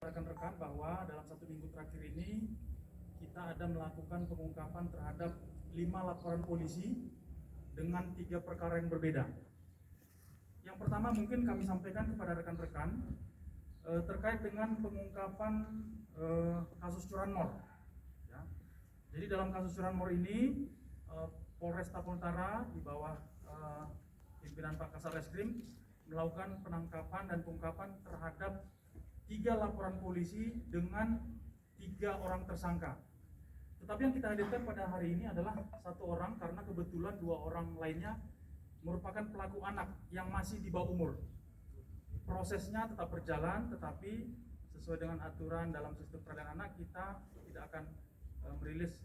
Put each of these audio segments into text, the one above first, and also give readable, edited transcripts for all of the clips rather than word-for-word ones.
Rekan-rekan bahwa dalam 1 minggu terakhir ini kita ada melakukan pengungkapan terhadap 5 laporan polisi dengan 3 perkara yang berbeda. Yang pertama mungkin kami sampaikan kepada rekan-rekan terkait dengan pengungkapan kasus curanmor. Ya. Jadi dalam kasus curanmor ini Polresta Utara di bawah pimpinan Pak Kasat Reskrim melakukan penangkapan dan pengungkapan terhadap 3 laporan polisi dengan 3 orang tersangka. Tetapi yang kita hadirkan pada hari ini adalah 1 orang karena kebetulan 2 orang lainnya merupakan pelaku anak yang masih di bawah umur. Prosesnya tetap berjalan, tetapi sesuai dengan aturan dalam sistem peradilan anak kita tidak akan merilis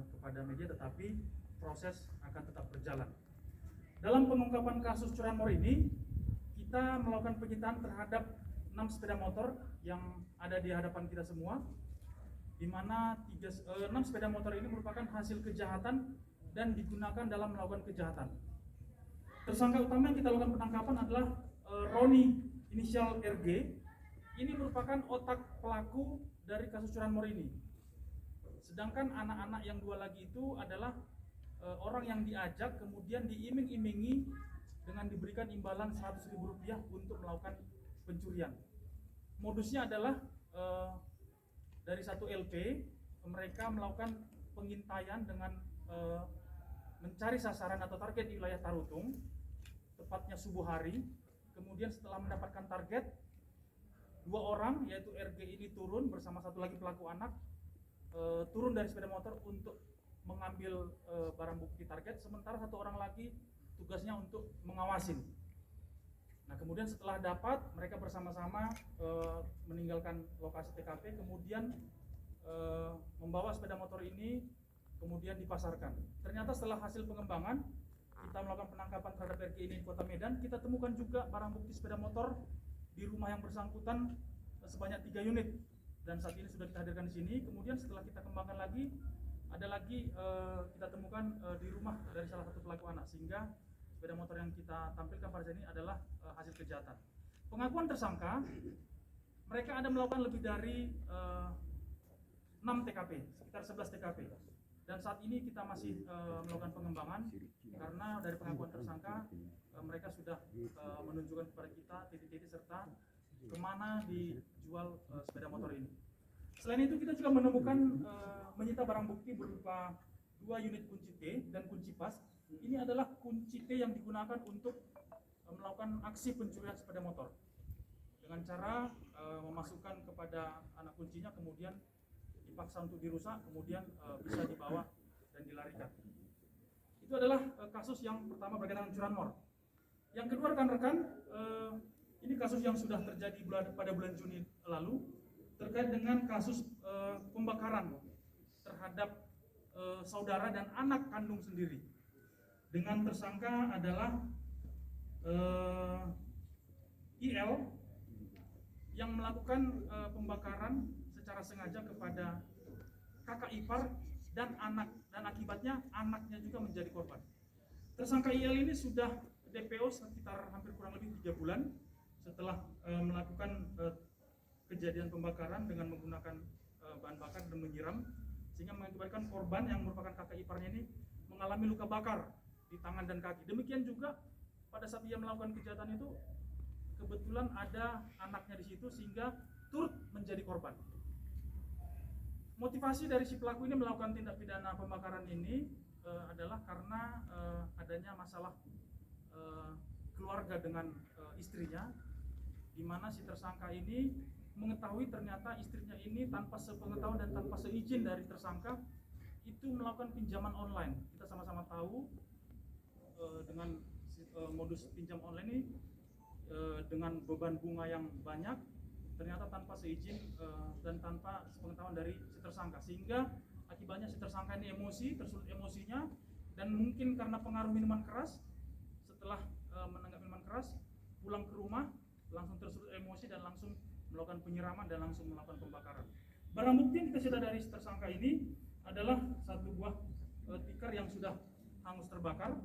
kepada media, tetapi proses akan tetap berjalan. Dalam pengungkapan kasus curanmor ini kita melakukan penyitaan terhadap 6 sepeda motor yang ada di hadapan kita semua, di mana 6 sepeda motor ini merupakan hasil kejahatan dan digunakan dalam melakukan kejahatan. Tersangka utama yang kita lakukan penangkapan adalah Roni inisial RG. Ini merupakan otak pelaku dari kasus curanmor ini. Sedangkan anak-anak yang 2 lagi itu adalah orang yang diajak kemudian diiming-imingi dengan diberikan imbalan Rp100.000 untuk melakukan pencurian. Modusnya adalah dari 1 LP mereka melakukan pengintaian dengan mencari sasaran atau target di wilayah Tarutung, tepatnya subuh hari. Kemudian setelah mendapatkan target, 2 orang yaitu RG ini turun bersama 1 lagi pelaku anak, turun dari sepeda motor untuk mengambil barang bukti target, sementara 1 orang lagi tugasnya untuk mengawasin. Nah, kemudian setelah dapat, mereka bersama-sama meninggalkan lokasi TKP, kemudian membawa sepeda motor ini kemudian dipasarkan. Ternyata setelah hasil pengembangan, kita melakukan penangkapan terhadap RG ini di Kota Medan. Kita temukan juga barang bukti sepeda motor di rumah yang bersangkutan sebanyak 3 unit, dan saat ini sudah kita hadirkan di sini. Kemudian setelah kita kembangkan lagi, ada lagi kita temukan di rumah dari salah satu pelaku anak, sehingga sepeda motor yang kita tampilkan pada sini adalah hasil kejahatan. Pengakuan tersangka, mereka ada melakukan lebih dari 6 TKP, sekitar 11 TKP. Dan saat ini kita masih melakukan pengembangan karena dari pengakuan tersangka mereka sudah menunjukkan kepada kita titik-titik serta kemana dijual sepeda motor ini. Selain itu kita juga menemukan menyita barang bukti berupa 2 unit kunci T dan kunci pas. Ini adalah kunci T yang digunakan untuk melakukan aksi pencurian sepeda motor dengan cara memasukkan kepada anak kuncinya, kemudian dipaksa untuk dirusak, kemudian bisa dibawa dan dilarikan. Itu adalah kasus yang pertama berkaitan dengan curanmor. Yang kedua rekan-rekan, ini kasus yang sudah terjadi pada bulan Juni lalu terkait dengan kasus pembakaran terhadap saudara dan anak kandung sendiri. Dengan tersangka adalah IL yang melakukan pembakaran secara sengaja kepada kakak ipar dan anak, dan akibatnya anaknya juga menjadi korban. Tersangka IL ini sudah DPO sekitar hampir kurang lebih 3 bulan setelah melakukan kejadian pembakaran dengan menggunakan bahan bakar dan menyiram, sehingga mengakibatkan korban yang merupakan kakak iparnya ini mengalami luka bakar di tangan dan kaki. Demikian juga pada saat dia melakukan kejahatan itu kebetulan ada anaknya di situ, sehingga turut menjadi korban. Motivasi dari si pelaku ini melakukan tindak pidana pembakaran ini adalah karena adanya masalah keluarga dengan istrinya, di mana si tersangka ini mengetahui ternyata istrinya ini tanpa sepengetahuan dan tanpa seizin dari tersangka itu melakukan pinjaman online. Kita sama-sama tahu dengan modus pinjam online ini dengan beban bunga yang banyak, ternyata tanpa seizin dan tanpa sepengetahuan dari si tersangka, sehingga akibatnya si tersangka ini emosi, tersulut emosinya, dan mungkin karena pengaruh minuman keras, setelah menenggak minuman keras, pulang ke rumah langsung tersulut emosi dan langsung melakukan penyiraman dan langsung melakukan pembakaran. Barang bukti yang kita sita dari si tersangka ini adalah 1 buah tikar yang sudah hangus terbakar,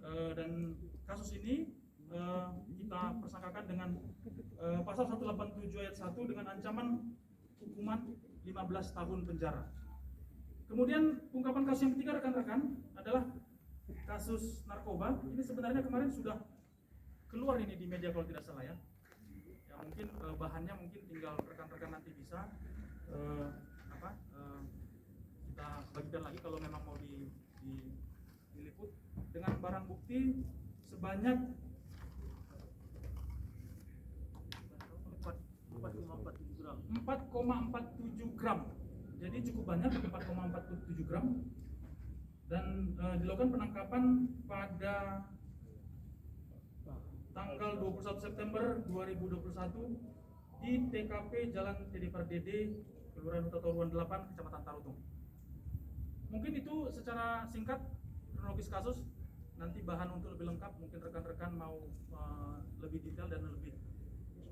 dan kasus ini kita persangkakan dengan pasal 187 ayat 1 dengan ancaman hukuman 15 tahun penjara. Kemudian ungkapan kasus yang ketiga rekan-rekan adalah kasus narkoba. Ini sebenarnya kemarin sudah keluar ini di media kalau tidak salah ya. Ya mungkin bahannya mungkin tinggal rekan-rekan nanti bisa kita bagikan lagi kalau memang mau diliput dengan barang bukti sebanyak 4,47 gram. Jadi cukup banyak, 4,47 gram. Dan dilakukan penangkapan pada tanggal 21 September 2021 di TKP Jalan TD Pardede, Kelurahan Huta Toruan 8, Kecamatan Tarutung. Mungkin itu secara singkat kronologis kasus. Nanti bahan untuk lebih lengkap mungkin rekan-rekan mau lebih detail dan lebih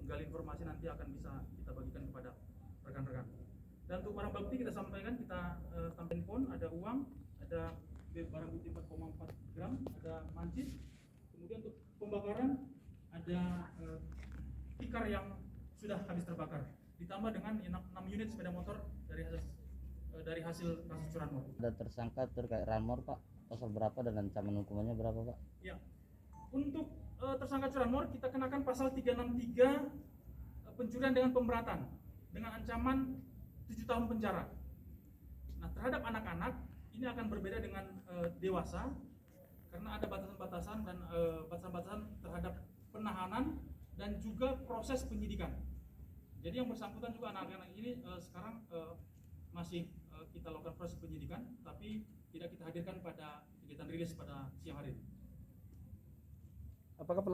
menggali informasi nanti akan bisa kita bagikan kepada rekan-rekan. Dan untuk barang bukti kita sampaikan, kita tampilkan pun ada uang, ada barang bukti 4,4 gram, ada mancis. Kemudian untuk pembakaran ada tikar yang sudah habis terbakar, ditambah dengan 6 unit sepeda motor dari hasil kasus curanmor. Ada tersangka terkait ranmor Pak, pasal berapa dan ancaman hukumannya berapa Pak? Ya, untuk tersangka curanmor kita kenakan pasal 363 pencurian dengan pemberatan dengan ancaman 7 tahun penjara. Nah, terhadap anak-anak ini akan berbeda dengan dewasa karena ada batasan-batasan dan batasan-batasan terhadap penahanan dan juga proses penyidikan. Jadi yang bersangkutan juga anak-anak ini sekarang masih kita lakukan proses penyidikan, tapi tidak kita hadirkan pada kegiatan rilis pada siang hari. Apakah